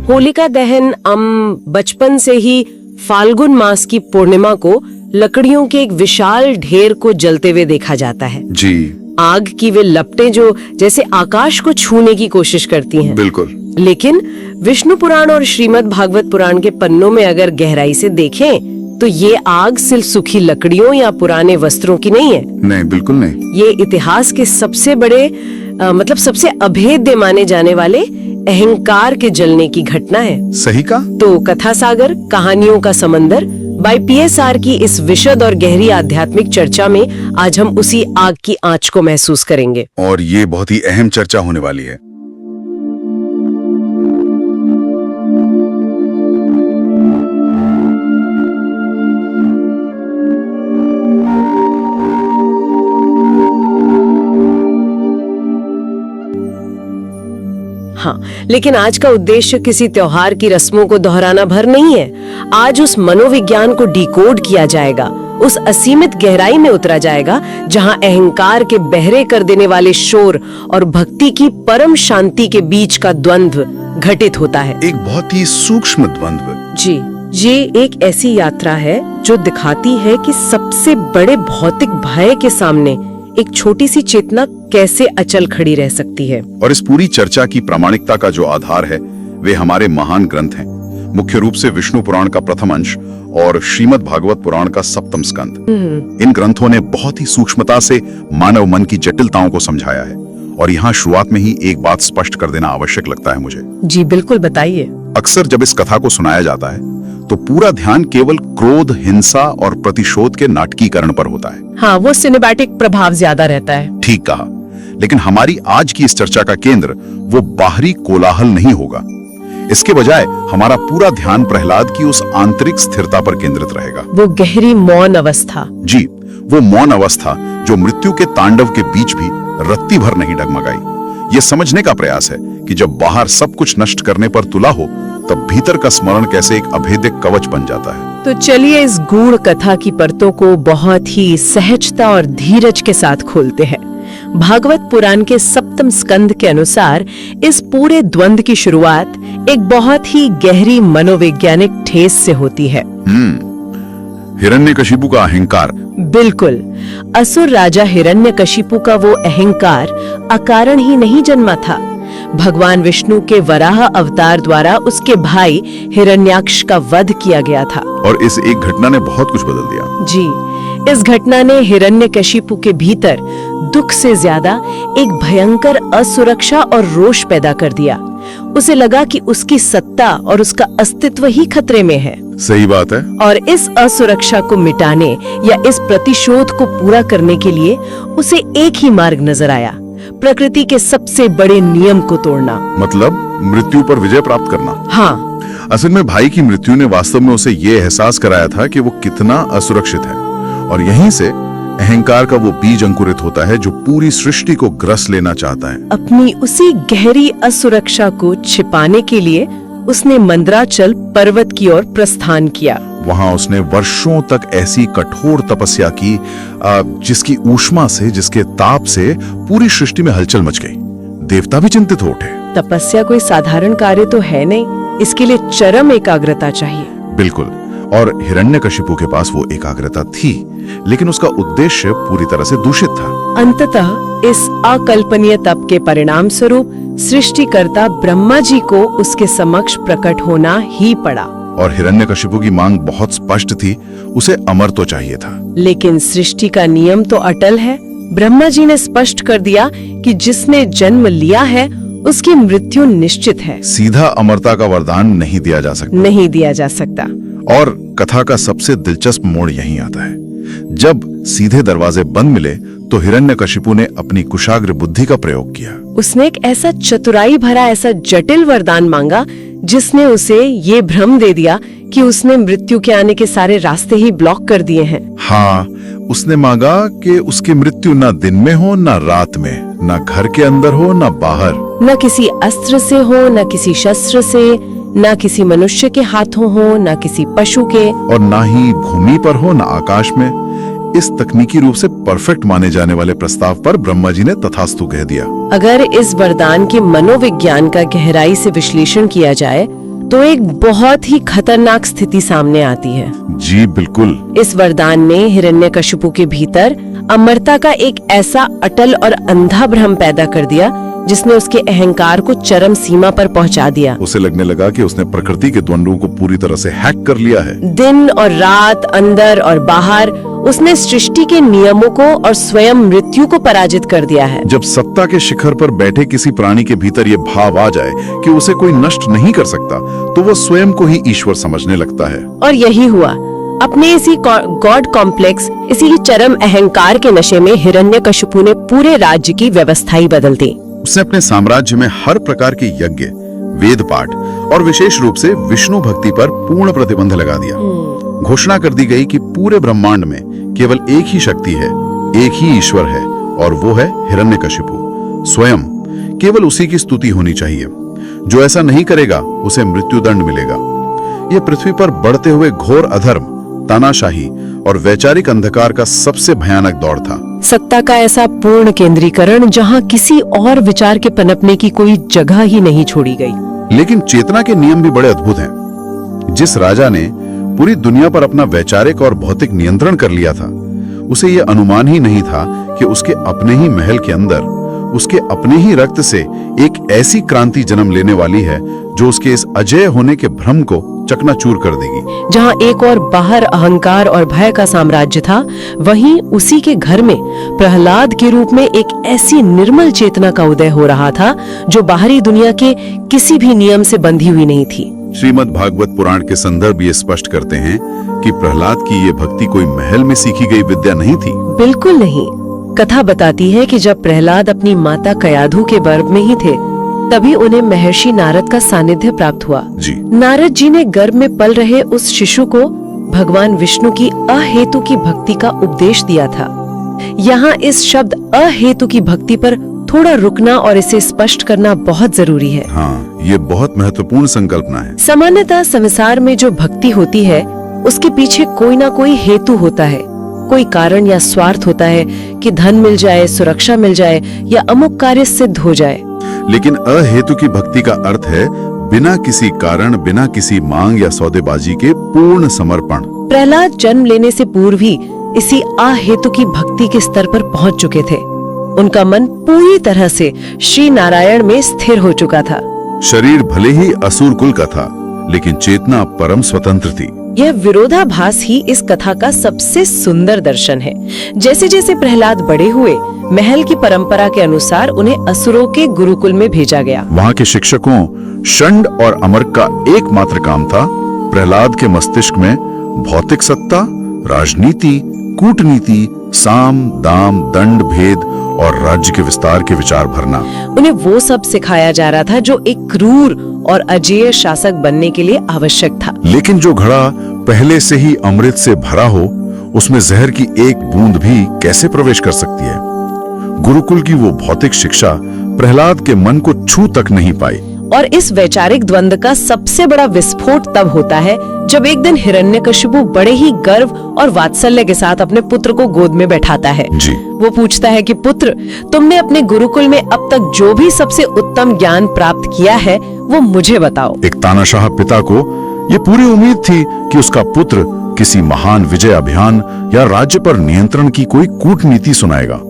होलिका दहन बचपन से ही फाल्गुन मास की पूर्णिमा को लकड़ियों के एक विशाल ढेर को जलते हुए देखा जाता है। जी। आग की वे लपटें जो जैसे आकाश को छूने की कोशिश करती हैं। बिल्कुल। लेकिन विष्णु पुराण और श्रीमद् भागवत पुराण के पन्नों में अगर गहराई से देखें तो ये आग सिर्फ सूखी लकड़ियों या पुराने वस्त्रों की नहीं है। नहीं, बिल्कुल नहीं। ये इतिहास के सबसे बड़े सबसे अभेद्य माने जाने वाले अहंकार के जलने की घटना है। सही का। तो कथा सागर कहानियों का समंदर बाय PSR की इस विशद और गहरी आध्यात्मिक चर्चा में आज हम उसी आग की आंच को महसूस करेंगे। और ये बहुत ही अहम चर्चा होने वाली है। हाँ, लेकिन आज का उद्देश्य किसी त्योहार की रस्मों को दोहराना भर नहीं है। आज उस मनोविज्ञान को डिकोड किया जाएगा, उस असीमित गहराई में उतरा जाएगा जहां अहंकार के बहरे कर देने वाले शोर और भक्ति की परम शांति के बीच का द्वंद्व घटित होता है। एक बहुत ही सूक्ष्म द्वंद्व। जी, ये एक ऐसी यात्रा है जो दिखाती है कि सबसे बड़े भौतिक भय के सामने एक छोटी सी चेतना कैसे अचल खड़ी रह सकती है। और इस पूरी चर्चा की प्रामाणिकता का जो आधार है वे हमारे महान ग्रंथ हैं, मुख्य रूप से विष्णु पुराण का प्रथम अंश और श्रीमद् भागवत पुराण का सप्तम स्कंद। इन ग्रंथों ने बहुत ही सूक्ष्मता से मानव मन की जटिलताओं को समझाया है। और यहाँ शुरुआत में ही एक बात स्पष्ट कर देना आवश्यक लगता है मुझे। जी बिल्कुल, बताइए। अक्सर जब इस कथा को सुनाया जाता है तो पूरा ध्यान केवल क्रोध, हिंसा और प्रतिशोध के नाटकीकरण पर होता है। हाँ, वो सिनेमैटिक प्रभाव ज्यादा रहता है। ठीक कहा। लेकिन हमारी आज की इस चर्चा का केंद्र वो बाहरी कोलाहल नहीं होगा। इसके बजाय हमारा पूरा ध्यान प्रहलाद की उस आंतरिक स्थिरता पर केंद्रित रहेगा। वो गहरी मौन अवस्था। जी, वो मौन अवस्था जो मृत्यु के तांडव के बीच भी रत्ती भर नहीं डगमगाई। ये समझने का प्रयास है कि जब बाहर सब कुछ नष्ट करने पर तुला हो तब भीतर का स्मरण कैसे एक अभेद्य कवच बन जाता है। तो चलिए इस गूढ़ कथा की परतों को बहुत ही सहजता और धीरज के साथ खोलते हैं। भागवत पुराण के सप्तम स्कंद के अनुसार इस पूरे द्वंद्व की शुरुआत एक बहुत ही गहरी मनोवैज्ञानिक ठेस से होती है। हिरण्यकशिपु का अहंकार। बिल्कुल, असुर राजा हिरण्यकशिपु का वो अहंकार अकारण ही नहीं जन्मा था। भगवान विष्णु के वराह अवतार द्वारा उसके भाई हिरण्याक्ष का वध किया गया था। और इस एक घटना ने बहुत कुछ बदल दिया। जी, इस घटना ने हिरण्यकशिपु के भीतर दुख से ज्यादा एक भयंकर असुरक्षा और रोष पैदा कर दिया। उसे लगा कि उसकी सत्ता और उसका अस्तित्व ही खतरे में है। सही बात है। और इस असुरक्षा को मिटाने या इस प्रतिशोध को पूरा करने के लिए उसे एक ही मार्ग नजर आया, प्रकृति के सबसे बड़े नियम को तोड़ना। मतलब मृत्यु पर विजय प्राप्त करना। हाँ, असल में भाई की मृत्यु ने वास्तव में उसे ये एहसास कराया था कि वो कितना असुरक्षित है। और यहीं से अहंकार का वो बीज अंकुरित होता है जो पूरी सृष्टि को ग्रस लेना चाहता है। अपनी उसी गहरी असुरक्षा को छिपाने के लिए उसने मंदराचल पर्वत की ओर प्रस्थान किया। वहां उसने वर्षों तक ऐसी कठोर तपस्या की जिसकी ऊष्मा से, जिसके ताप से पूरी सृष्टि में हलचल मच गई। देवता भी चिंतित हो उठे। तपस्या कोई साधारण कार्य तो है नहीं, इसके लिए चरम एकाग्रता चाहिए। बिल्कुल। और हिरण्यकशिपु के पास वो एकाग्रता थी, लेकिन उसका उद्देश्य पूरी तरह से दूषित था। अंततः इस अकल्पनीय तप के परिणाम स्वरूप सृष्टिकर्ता ब्रह्मा जी को उसके समक्ष प्रकट होना ही पड़ा। और हिरण्यकशिपु की मांग बहुत स्पष्ट थी, उसे अमर तो चाहिए था। लेकिन सृष्टि का नियम तो अटल है। ब्रह्मा जी ने स्पष्ट कर दिया कि जिसने जन्म लिया है उसकी मृत्यु निश्चित है। सीधा अमरता का वरदान नहीं दिया जा सकता। नहीं दिया जा सकता। और कथा का सबसे दिलचस्प मोड़ यहीं आता है। जब सीधे दरवाजे बंद मिले तो हिरण्यकशिपु ने अपनी कुशाग्र बुद्धि का प्रयोग किया। उसने एक ऐसा चतुराई भरा, ऐसा जटिल वरदान मांगा जिसने उसे ये भ्रम दे दिया कि उसने मृत्यु के आने के सारे रास्ते ही ब्लॉक कर दिए हैं। हाँ, उसने मांगा कि उसकी मृत्यु न दिन में हो न रात में, न घर के अंदर हो न बाहर, न किसी अस्त्र से हो न किसी शस्त्र से, न किसी मनुष्य के हाथों हो न किसी पशु के, और न ही भूमि पर हो न आकाश में। इस तकनीकी रूप से परफेक्ट माने जाने वाले प्रस्ताव पर ब्रह्मा जी ने तथास्तु कह दिया। अगर इस वरदान के मनोविज्ञान का गहराई से विश्लेषण किया जाए तो एक बहुत ही खतरनाक स्थिति सामने आती है। जी बिल्कुल। इस वरदान ने हिरण्यकशिपु के भीतर अमरता का एक ऐसा अटल और अंधा भ्रम पैदा कर दिया जिसने उसके अहंकार को चरम सीमा पर पहुंचा दिया। उसे लगने लगा कि उसने प्रकृति के द्वंद्वों को पूरी तरह से हैक कर लिया है। दिन और रात, अंदर और बाहर, उसने सृष्टि के नियमों को और स्वयं मृत्यु को पराजित कर दिया है। जब सत्ता के शिखर पर बैठे किसी प्राणी के भीतर ये भाव आ जाए कि उसे कोई नष्ट नहीं कर सकता, तो वो स्वयं को ही ईश्वर समझने लगता है। और यही हुआ। अपने इसी गॉड कॉम्प्लेक्स, इसी चरम अहंकार के नशे में हिरण्यकशिपु ने पूरे राज्य की व्यवस्था ही बदल दी। उसने अपने साम्राज्य में हर प्रकार के यज्ञ, वेद पाठ और विशेष रूप से विष्णु भक्ति पर पूर्ण प्रतिबंध लगा दिया। घोषणा कर दी गई कि पूरे ब्रह्मांड में केवल एक ही शक्ति है, एक ही ईश्वर है, और वो है हिरण्यकशिपु स्वयं। केवल उसी की स्तुति होनी चाहिए। जो ऐसा नहीं करेगा उसे मृत्युदंड मिलेगा। यह पृथ्वी पर बढ़ते हुए घोर अधर्म, तानाशाही और वैचारिक अंधकार का सबसे भयानक दौर था। सत्ता का ऐसा पूर्ण केंद्रीकरण जहां किसी और विचार के पनपने की कोई जगह ही नहीं छोड़ी गई। लेकिन चेतना के नियम भी बड़े अद्भुत हैं। जिस राजा ने पूरी दुनिया पर अपना वैचारिक और भौतिक नियंत्रण कर लिया था, उसे यह अनुमान ही नहीं था कि उसके अपने ही महल के अंदर, उसके अपने ही रक्त से एक ऐसी क्रांति जन्म लेने वाली है जो उसके इस अजेय होने के भ्रम को चकनाचूर कर देगी। जहां एक और बाहर अहंकार और भय का साम्राज्य था, वहीं उसी के घर में प्रहलाद के रूप में एक ऐसी निर्मल चेतना का उदय हो रहा था जो बाहरी दुनिया के किसी भी नियम से बंधी हुई नहीं थी। श्रीमद् भागवत पुराण के संदर्भ ये स्पष्ट करते हैं कि प्रहलाद की ये भक्ति कोई महल में सीखी गई विद्या नहीं थी। बिल्कुल नहीं। कथा बताती है कि जब प्रहलाद अपनी माता कयाधु के गर्भ में ही थे, तभी उन्हें महर्षि नारद का सानिध्य प्राप्त हुआ। जी। नारद जी ने गर्भ में पल रहे उस शिशु को भगवान विष्णु की अहेतु की भक्ति का उपदेश दिया था। यहाँ इस शब्द अहेतु की भक्ति पर थोड़ा रुकना और इसे स्पष्ट करना बहुत जरूरी है। हाँ, ये बहुत महत्वपूर्ण संकल्पना है। सामान्यतः संसार में जो भक्ति होती है, उसके पीछे कोई ना कोई हेतु होता है, कोई कारण या स्वार्थ होता है कि धन मिल जाए, सुरक्षा मिल जाए या अमुक कार्य सिद्ध हो जाए। लेकिन अहेतु की भक्ति का अर्थ है बिना किसी कारण, बिना किसी मांग या सौदेबाजी के पूर्ण समर्पण। प्रहलाद जन्म लेने से पूर्व ही इसी अहेतु की भक्ति के स्तर पर पहुंच चुके थे। उनका मन पूरी तरह से श्री नारायण में स्थिर हो चुका था। शरीर भले ही असुर कुल का था, लेकिन चेतना परम स्वतंत्र थी। यह विरोधाभास ही इस कथा का सबसे सुंदर दर्शन है। जैसे जैसे प्रहलाद बड़े हुए, महल की परंपरा के अनुसार उन्हें असुरों के गुरुकुल में भेजा गया। वहाँ के शिक्षकों षंड और अमर्क का एकमात्र काम था प्रहलाद के मस्तिष्क में भौतिक सत्ता, राजनीति, कूटनीति, साम, दाम, दंड, भेद और राज्य के विस्तार के विचार भरना। उन्हें वो सब सिखाया जा रहा था जो एक क्रूर और अजेय शासक बनने के लिए आवश्यक था। लेकिन जो घड़ा पहले से ही अमृत से भरा हो, उसमें जहर की एक बूंद भी कैसे प्रवेश कर सकती है? गुरुकुल की वो भौतिक शिक्षा प्रहलाद के मन को छू तक नहीं पाई। और इस वैचारिक द्वंद्व का सबसे बड़ा विस्फोट तब होता है जब एक दिन हिरण्यकशिपु बड़े ही गर्व और वात्सल्य के साथ अपने पुत्र को गोद में बैठाता है। जी। वो पूछता है कि पुत्र, तुमने अपने गुरुकुल में अब तक जो भी सबसे उत्तम ज्ञान प्राप्त किया है वो मुझे बताओ। एक तानाशाह पिता को ये पूरी उम्मीद थी कि उसका पुत्र किसी महान विजय अभियान या राज्य पर नियंत्रण की कोई कूटनीति सुनाएगा।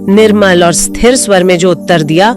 निर्मल और स्थिर स्वर में जो उत्तर दिया,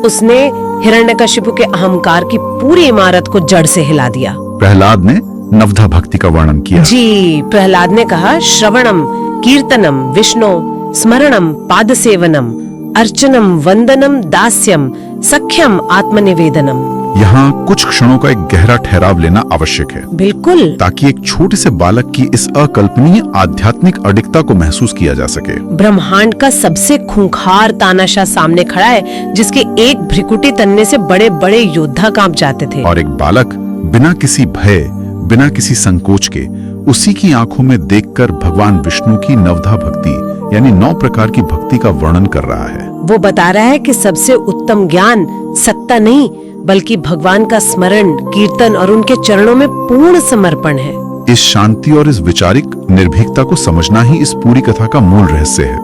उसने हिरण्यकशिपु के अहंकार की पूरी इमारत को जड़ से हिला दिया। प्रहलाद ने नवधा भक्ति का वर्णन किया। जी, प्रहलाद ने कहा, श्रवणम, कीर्तनम, विष्णु स्मरणम, पादसेवनम, अर्चनम, वंदनम, दास्यम, सख्यम, आत्मनिवेदनम। यहाँ कुछ क्षणों का एक गहरा ठहराव लेना आवश्यक है। बिल्कुल। ताकि एक छोटे से बालक की इस अकल्पनीय आध्यात्मिक अडिगता को महसूस किया जा सके। ब्रह्मांड का सबसे खूंखार तानाशाह सामने खड़ा है, जिसके एक भ्रिकुटी तनने से बड़े बड़े योद्धा कांप जाते थे। और एक बालक बिना किसी भय, बिना किसी संकोच के उसी की आंखों में देखकर भगवान विष्णु की नवधा भक्ति यानी 9 प्रकार की भक्ति का वर्णन कर रहा है। वो बता रहा है कि सबसे उत्तम ज्ञान सत्ता नहीं, बल्कि भगवान का स्मरण, कीर्तन और उनके चरणों में पूर्ण समर्पण है। इस शांति और इस वैचारिक निर्भीकता को समझना ही इस पूरी कथा का मूल रहस्य है।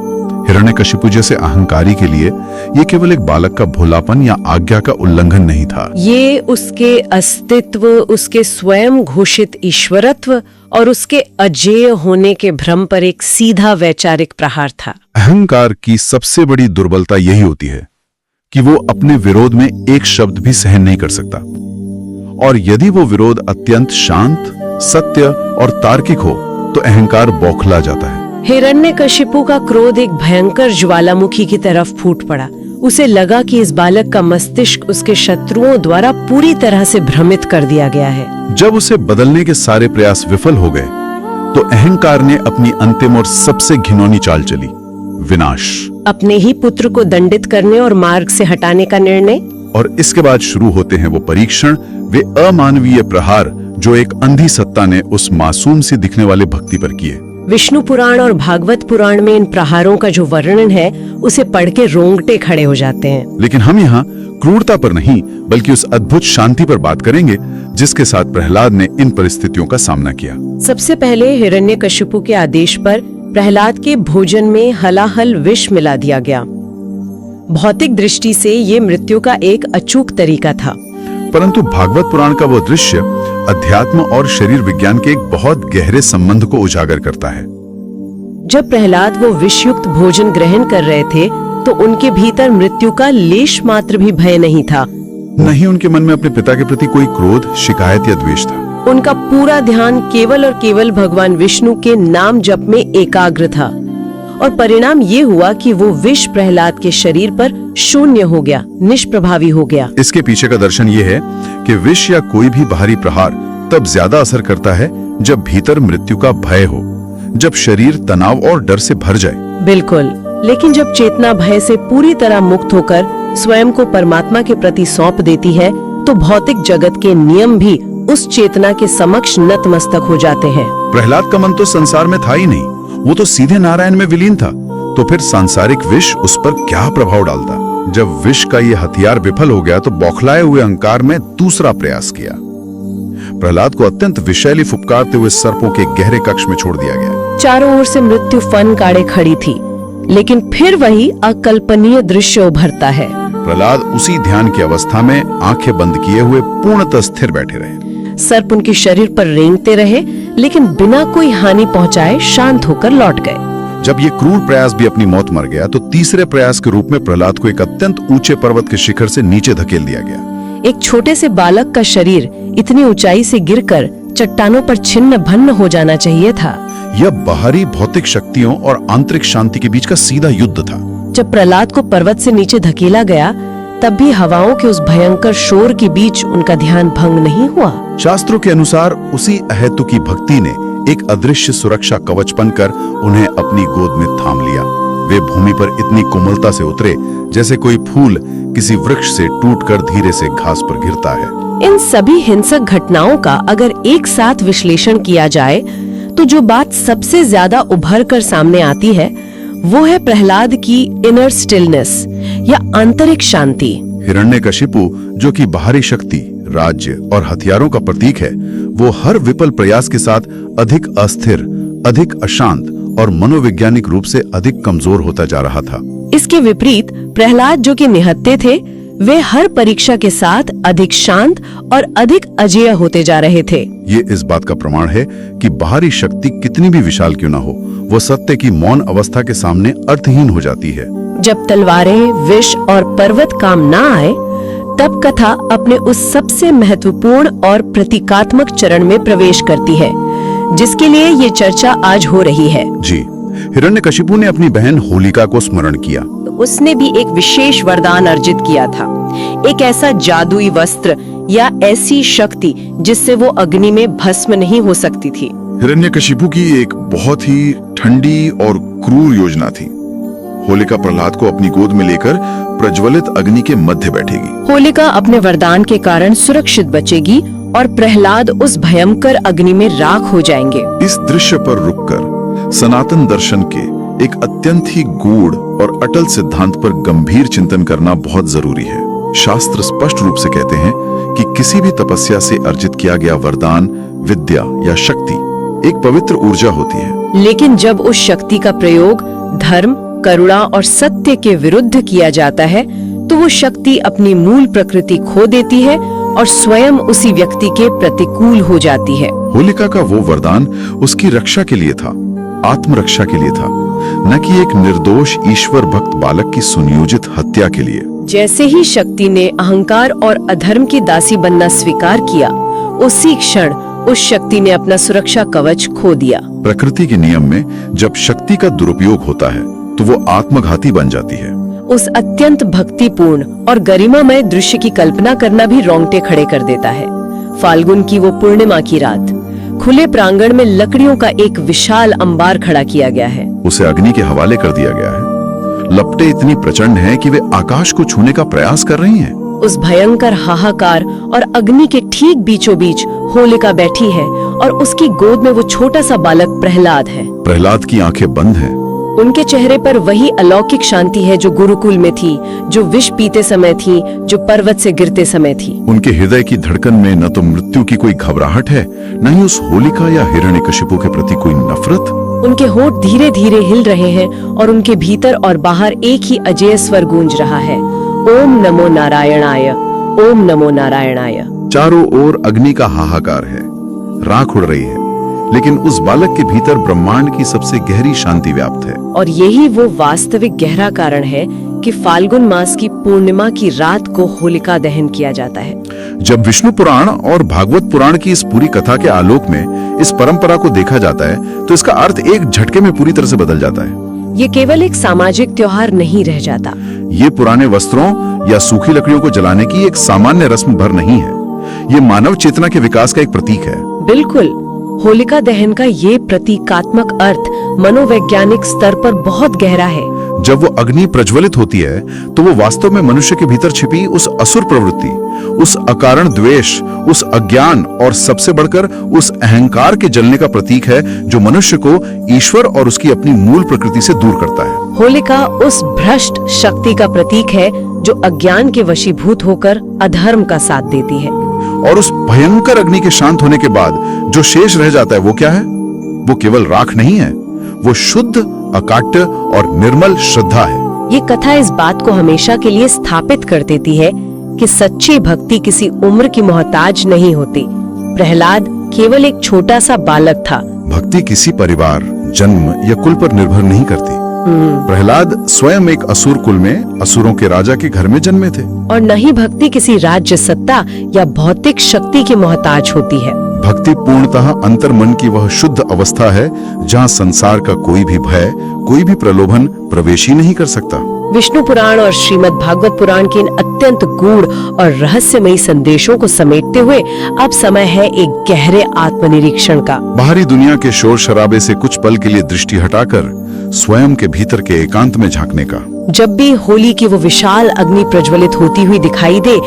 हिरण्यकशिपु जैसे अहंकारी के लिए ये केवल एक बालक का भोलापन या आज्ञा का उल्लंघन नहीं था। ये उसके अस्तित्व, उसके स्वयं घोषित ईश्वरत्व और उसके अजेय होने के भ्रम पर एक सीधा वैचारिक प्रहार था। अहंकार की सबसे बड़ी दुर्बलता यही होती है कि वो अपने विरोध में एक शब्द भी सहन नहीं कर सकता, और यदि वो विरोध अत्यंत शांत, सत्य और तार्किक हो तो अहंकार बौखला जाता है। हिरण्यकशिपु का क्रोध एक भयंकर ज्वालामुखी की तरफ फूट पड़ा। उसे लगा कि इस बालक का मस्तिष्क उसके शत्रुओं द्वारा पूरी तरह से भ्रमित कर दिया गया है। जब उसे बदलने के सारे प्रयास विफल हो गए तो अहंकार ने अपनी अंतिम और सबसे घिनौनी चाल चली, विनाश। अपने ही पुत्र को दंडित करने और मार्ग से हटाने का निर्णय। और इसके बाद शुरू होते हैं वो परीक्षण, वे अमानवीय प्रहार जो एक अंधी सत्ता ने उस मासूम से दिखने वाले भक्ति पर किए। विष्णु पुराण और भागवत पुराण में इन प्रहारों का जो वर्णन है उसे पढ़ के रोंगटे खड़े हो जाते हैं। लेकिन हम यहाँ क्रूरता पर नहीं बल्कि उस अद्भुत शांति पर बात करेंगे जिसके साथ प्रहलाद ने इन परिस्थितियों का सामना किया। सबसे पहले हिरण्यकशिपु के आदेश पर प्रहलाद के भोजन में हलाहल विष मिला दिया गया। भौतिक दृष्टि से ये मृत्यु का एक अचूक तरीका था, परंतु भागवत पुराण का वो दृश्य अध्यात्म और शरीर विज्ञान के एक बहुत गहरे संबंध को उजागर करता है। जब प्रहलाद वो विषयुक्त भोजन ग्रहण कर रहे थे तो उनके भीतर मृत्यु का लेश मात्र भी भय नहीं था। नहीं उनके मन में अपने पिता के प्रति कोई क्रोध, शिकायत या द्वेष था। उनका पूरा ध्यान केवल और केवल भगवान विष्णु के नाम जप में एकाग्र था, और परिणाम ये हुआ कि वो विष प्रहलाद के शरीर पर शून्य हो गया, निष्प्रभावी हो गया। इसके पीछे का दर्शन ये है कि विष या कोई भी बाहरी प्रहार तब ज्यादा असर करता है जब भीतर मृत्यु का भय हो, जब शरीर तनाव और डर से भर जाए। बिल्कुल, लेकिन जब चेतना भय से पूरी तरह मुक्त होकर स्वयं को परमात्मा के प्रति सौंप देती है तो भौतिक जगत के नियम भी उस चेतना के समक्ष नतमस्तक हो जाते हैं। प्रहलाद का मन तो संसार में था ही नहीं, वो तो सीधे नारायण में विलीन था। तो फिर सांसारिक विष उस पर क्या प्रभाव डालता? जब विष का ये हथियार विफल हो गया तो बौखलाए हुए अहंकार में दूसरा प्रयास किया। प्रहलाद को अत्यंत विषैली फुफकारते हुए सर्पों के गहरे कक्ष में छोड़ दिया गया। चारों ओर से मृत्यु फन काढ़े खड़ी थी, लेकिन फिर वही अकल्पनीय दृश्य उभरता है। प्रहलाद उसी ध्यान की अवस्था में आंखें बंद किए हुए पूर्णतः स्थिर बैठे रहे। सर्प उनके शरीर पर रेंगते रहे, लेकिन बिना कोई हानि पहुंचाए शांत होकर लौट गए। जब ये क्रूर प्रयास भी अपनी मौत मर गया तो तीसरे प्रयास के रूप में प्रहलाद को एक अत्यंत ऊंचे पर्वत के शिखर से नीचे धकेल दिया गया। एक छोटे से बालक का शरीर इतनी ऊंचाई से गिरकर चट्टानों पर छिन्न भन्न हो जाना चाहिए था। यह बाहरी भौतिक शक्तियों और आंतरिक शांति के बीच का सीधा युद्ध था। जब प्रहलाद को पर्वत से नीचे धकेला गया तब भी हवाओं के उस भयंकर शोर के बीच उनका ध्यान भंग नहीं हुआ। शास्त्रों के अनुसार उसी अहेतु की भक्ति ने एक अदृश्य सुरक्षा कवच बनकर उन्हें अपनी गोद में थाम लिया। वे भूमि पर इतनी कोमलता से उतरे जैसे कोई फूल किसी वृक्ष से टूटकर धीरे से घास पर गिरता है। इन सभी हिंसक घटनाओं का अगर एक साथ विश्लेषण किया जाए तो जो बात सबसे ज्यादा उभर कर सामने आती है वो है प्रहलाद की इनर स्टिलनेस या आंतरिक शांति। हिरण्यकशिपु जो कि बाहरी शक्ति, राज्य और हथियारों का प्रतीक है, वो हर विफल प्रयास के साथ अधिक अस्थिर, अधिक अशांत और मनोवैज्ञानिक रूप से अधिक कमजोर होता जा रहा था। इसके विपरीत प्रहलाद जो कि निहत्थे थे, वे हर परीक्षा के साथ अधिक शांत और अधिक अजेय होते जा रहे थे। ये इस बात का प्रमाण है कि बाहरी शक्ति कितनी भी विशाल क्यों न हो, वो सत्य की मौन अवस्था के सामने अर्थहीन हो जाती है। जब तलवारें, विष और पर्वत काम ना आए तब कथा अपने उस सबसे महत्वपूर्ण और प्रतीकात्मक चरण में प्रवेश करती है जिसके लिए ये चर्चा आज हो रही है। जी, हिरण्यकशिपु ने अपनी बहन होलिका को स्मरण किया। उसने भी एक विशेष वरदान अर्जित किया था, एक ऐसा जादुई वस्त्र या ऐसी शक्ति जिससे वो अग्नि में भस्म नहीं हो सकती थी। हिरण्यकशिपु की एक बहुत ही ठंडी और क्रूर योजना थी। होलिका प्रहलाद को अपनी गोद में लेकर प्रज्वलित अग्नि के मध्य बैठेगी। होलिका अपने वरदान के कारण सुरक्षित बचेगी और प्रहलाद उस भयंकर अग्नि में राख हो जाएंगे। इस दृश्य पर रुककर सनातन दर्शन के एक अत्यंत ही गूढ़ और अटल सिद्धांत पर गंभीर चिंतन करना बहुत जरूरी है। शास्त्र स्पष्ट रूप से कहते हैं कि किसी भी तपस्या से अर्जित किया गया वरदान, विद्या या शक्ति एक पवित्र ऊर्जा होती है। लेकिन जब उस शक्ति का प्रयोग धर्म, करुणा और सत्य के विरुद्ध किया जाता है तो वो शक्ति अपनी मूल प्रकृति खो देती है और स्वयं उसी व्यक्ति के प्रतिकूल हो जाती है। होलिका का वो वरदान उसकी रक्षा के लिए था, आत्मरक्षा के लिए था, न कि एक निर्दोष ईश्वर भक्त बालक की सुनियोजित हत्या के लिए। जैसे ही शक्ति ने अहंकार और अधर्म की दासी बनना स्वीकार किया, उसी क्षण उस शक्ति ने अपना सुरक्षा कवच खो दिया। प्रकृति के नियम में जब शक्ति का दुरुपयोग होता है तो वो आत्मघाती बन जाती है। उस अत्यंत भक्तिपूर्ण और गरिमामय दृश्य की कल्पना करना भी रोंगटे खड़े कर देता है। फाल्गुन की वो पूर्णिमा की रात, खुले प्रांगण में लकड़ियों का एक विशाल अंबार खड़ा किया गया है। उसे अग्नि के हवाले कर दिया गया है। लपटें इतनी प्रचंड हैं कि वे आकाश को छूने का प्रयास कर रही हैं। उस भयंकर हाहाकार और अग्नि के ठीक बीचों बीच होलिका बैठी है और उसकी गोद में वो छोटा सा बालक प्रहलाद है। प्रहलाद की आंखें बंद हैं। उनके चेहरे पर वही अलौकिक शांति है जो गुरुकुल में थी, जो विष पीते समय थी, जो पर्वत से गिरते समय थी। उनके हृदय की धड़कन में न तो मृत्यु की कोई घबराहट है, न ही उस होलिका या हिरण्यकशिपु के प्रति कोई नफरत। उनके होंठ धीरे धीरे हिल रहे हैं और उनके भीतर और बाहर एक ही अजेय स्वर गूंज रहा है, ओम नमो नारायणाय, ओम नमो नारायणाय। चारों ओर अग्नि का हाहाकार है, राख उड़ रही है, लेकिन उस बालक के भीतर ब्रह्मांड की सबसे गहरी शांति व्याप्त है। और यही वो वास्तविक गहरा कारण है कि फाल्गुन मास की पूर्णिमा की रात को होलिका दहन किया जाता है। जब विष्णु पुराण और भागवत पुराण की इस पूरी कथा के आलोक में इस परंपरा को देखा जाता है तो इसका अर्थ एक झटके में पूरी तरह से बदल जाता है। ये केवल एक सामाजिक त्योहार नहीं रह जाता। ये पुराने वस्त्रों या सूखी लकड़ियों को जलाने की एक सामान्य रस्म भर नहीं है। ये मानव चेतना के विकास का एक प्रतीक है। बिल्कुल, होलिका दहन का ये प्रतीकात्मक अर्थ मनोवैज्ञानिक स्तर पर बहुत गहरा है। जब वो अग्नि प्रज्वलित होती है तो वो वास्तव में मनुष्य के भीतर छिपी उस असुर प्रवृत्ति, उस अकारण द्वेष, उस अज्ञान और सबसे बढ़कर उस अहंकार के जलने का प्रतीक है जो मनुष्य को ईश्वर और उसकी अपनी मूल प्रकृति से दूर करता है। होलिका उस भ्रष्ट शक्ति का प्रतीक है जो अज्ञान के वशीभूत होकर अधर्म का साथ देती है। और उस भयंकर अग्नि के शांत होने के बाद जो शेष रह जाता है वो क्या है? वो केवल राख नहीं है, वो शुद्ध, अकाट्य और निर्मल श्रद्धा है। ये कथा इस बात को हमेशा के लिए स्थापित कर देती है कि सच्ची भक्ति किसी उम्र की मोहताज नहीं होती। प्रहलाद केवल एक छोटा सा बालक था। भक्ति किसी परिवार, जन्म या कुल पर निर्भर नहीं करती। प्रहलाद स्वयं एक असुर कुल में असुरों के राजा के घर में जन्मे थे। और न ही भक्ति किसी राज्य सत्ता या भौतिक शक्ति की मोहताज होती है। भक्ति पूर्णतः अंतर्मन की वह शुद्ध अवस्था है जहाँ संसार का कोई भी भय, कोई भी प्रलोभन प्रवेश ही नहीं कर सकता। विष्णु पुराण और श्रीमद् भागवत पुराण के इन अत्यंत गूढ़ और रहस्यमयी संदेशों को समेटते हुए अब समय है एक गहरे आत्मनिरीक्षण का। बाहरी दुनिया के शोर शराबे से कुछ पल के लिए दृष्टि हटाकर स्वयं के भीतर के एकांत में झांकने का। जब भी होली की वो विशाल अग्नि प्रज्वलित होती हुई दिखाई दे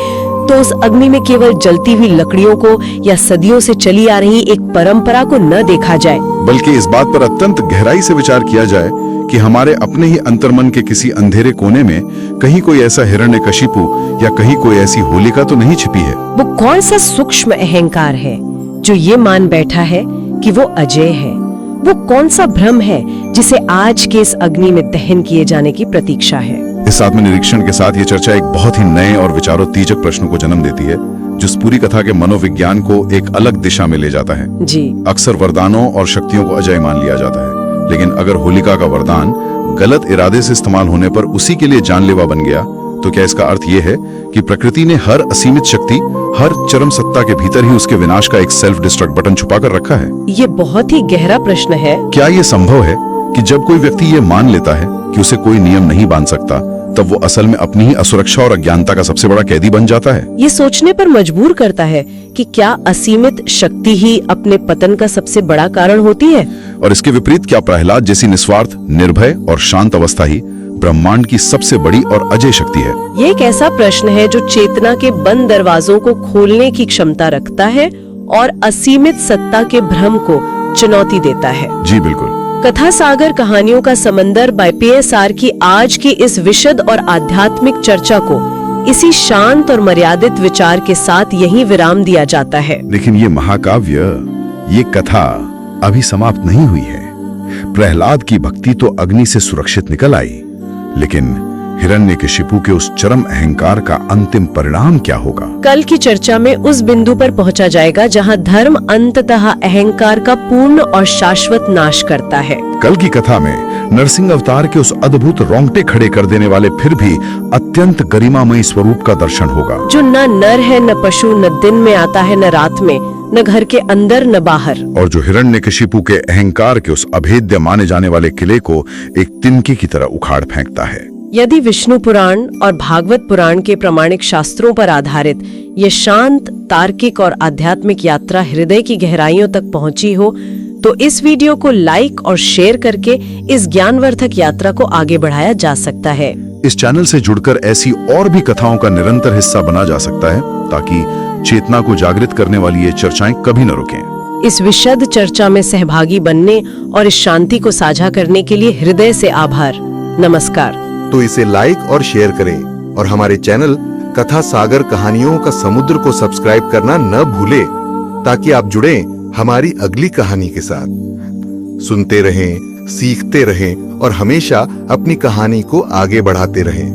तो उस अग्नि में केवल जलती हुई लकड़ियों को या सदियों से चली आ रही एक परंपरा को न देखा जाए, बल्कि इस बात पर अत्यंत गहराई से विचार किया जाए कि हमारे अपने ही अंतर्मन के किसी अंधेरे कोने में कहीं कोई ऐसा हिरण्यकशिपु या कहीं कोई ऐसी होलिका तो नहीं छिपी है। वो कौन सा सूक्ष्म अहंकार है जो ये मान बैठा है कि वो अजय है? वो कौन सा भ्रम है जिसे आज के इस अग्नि में दहन किए जाने की प्रतीक्षा है? इस आत्मनिरीक्षण के साथ ये चर्चा एक बहुत ही नए और विचारोत्तेजक प्रश्न को जन्म देती है जो इस पूरी कथा के मनोविज्ञान को एक अलग दिशा में ले जाता है। जी, अक्सर वरदानों और शक्तियों को अजय मान लिया जाता है, लेकिन अगर होलिका का वरदान गलत इरादे से इस्तेमाल होने पर उसी के लिए जानलेवा बन गया तो क्या इसका अर्थ ये है कि प्रकृति ने हर असीमित शक्ति, हर चरम सत्ता के भीतर ही उसके विनाश का एक सेल्फ डिस्ट्रक्ट बटन छुपा कर रखा है? ये बहुत ही गहरा प्रश्न है। क्या ये संभव है कि जब कोई व्यक्ति ये मान लेता है कि उसे कोई नियम नहीं बांध सकता, तब वो असल में अपनी ही असुरक्षा और अज्ञानता का सबसे बड़ा कैदी बन जाता है? ये सोचने पर मजबूर करता है कि क्या असीमित शक्ति ही अपने पतन का सबसे बड़ा कारण होती है? और इसके विपरीत क्या प्रहलाद जैसी निस्वार्थ, निर्भय और शांत अवस्था ही ब्रह्मांड की सबसे बड़ी और अजय शक्ति है? ये एक ऐसा प्रश्न है जो चेतना के बंद दरवाजों को खोलने की क्षमता रखता है और असीमित सत्ता के भ्रम को चुनौती देता है। जी बिल्कुल। कथा सागर कहानियों का समंदर बाय PSR की आज की इस विशद और आध्यात्मिक चर्चा को इसी शांत और मर्यादित विचार के साथ यहीं विराम दिया जाता है। लेकिन ये महाकाव्य, ये कथा अभी समाप्त नहीं हुई है। प्रहलाद की भक्ति तो अग्नि से सुरक्षित निकल आई, लेकिन हिरण्यकशिपु के उस चरम अहंकार का अंतिम परिणाम क्या होगा? कल की चर्चा में उस बिंदु पर पहुंचा जाएगा जहां धर्म अंततः अहंकार का पूर्ण और शाश्वत नाश करता है। कल की कथा में नरसिंह अवतार के उस अद्भुत रोंगटे खड़े कर देने वाले फिर भी अत्यंत गरिमामयी स्वरूप का दर्शन होगा, जो न नर है, न पशु, न दिन में आता है, न रात में, न घर के अंदर, न बाहर, और जो हिरण्यकशिपु के अहंकार के उस अभेद्य माने जाने वाले किले को एक तिनके की तरह उखाड़ फेंकता है। यदि विष्णु पुराण और भागवत पुराण के प्रामाणिक शास्त्रों पर आधारित ये शांत, तार्किक और आध्यात्मिक यात्रा हृदय की गहराइयों तक पहुंची हो, तो इस वीडियो को लाइक और शेयर करके इस ज्ञानवर्धक यात्रा को आगे बढ़ाया जा सकता है। इस चैनल से जुड़कर ऐसी और भी कथाओं का निरंतर हिस्सा बना जा सकता है, ताकि चेतना को जागृत करने वाली ये चर्चाएं कभी न रुकें। इस विशद चर्चा में सहभागी बनने और इस शांति को साझा करने के लिए हृदय से आभार। नमस्कार। तो इसे लाइक और शेयर करें और हमारे चैनल कथा सागर कहानियों का समुद्र को सब्सक्राइब करना न भूले, ताकि आप जुड़ें हमारी अगली कहानी के साथ। सुनते रहें, सीखते रहें और हमेशा अपनी कहानी को आगे बढ़ाते रहें।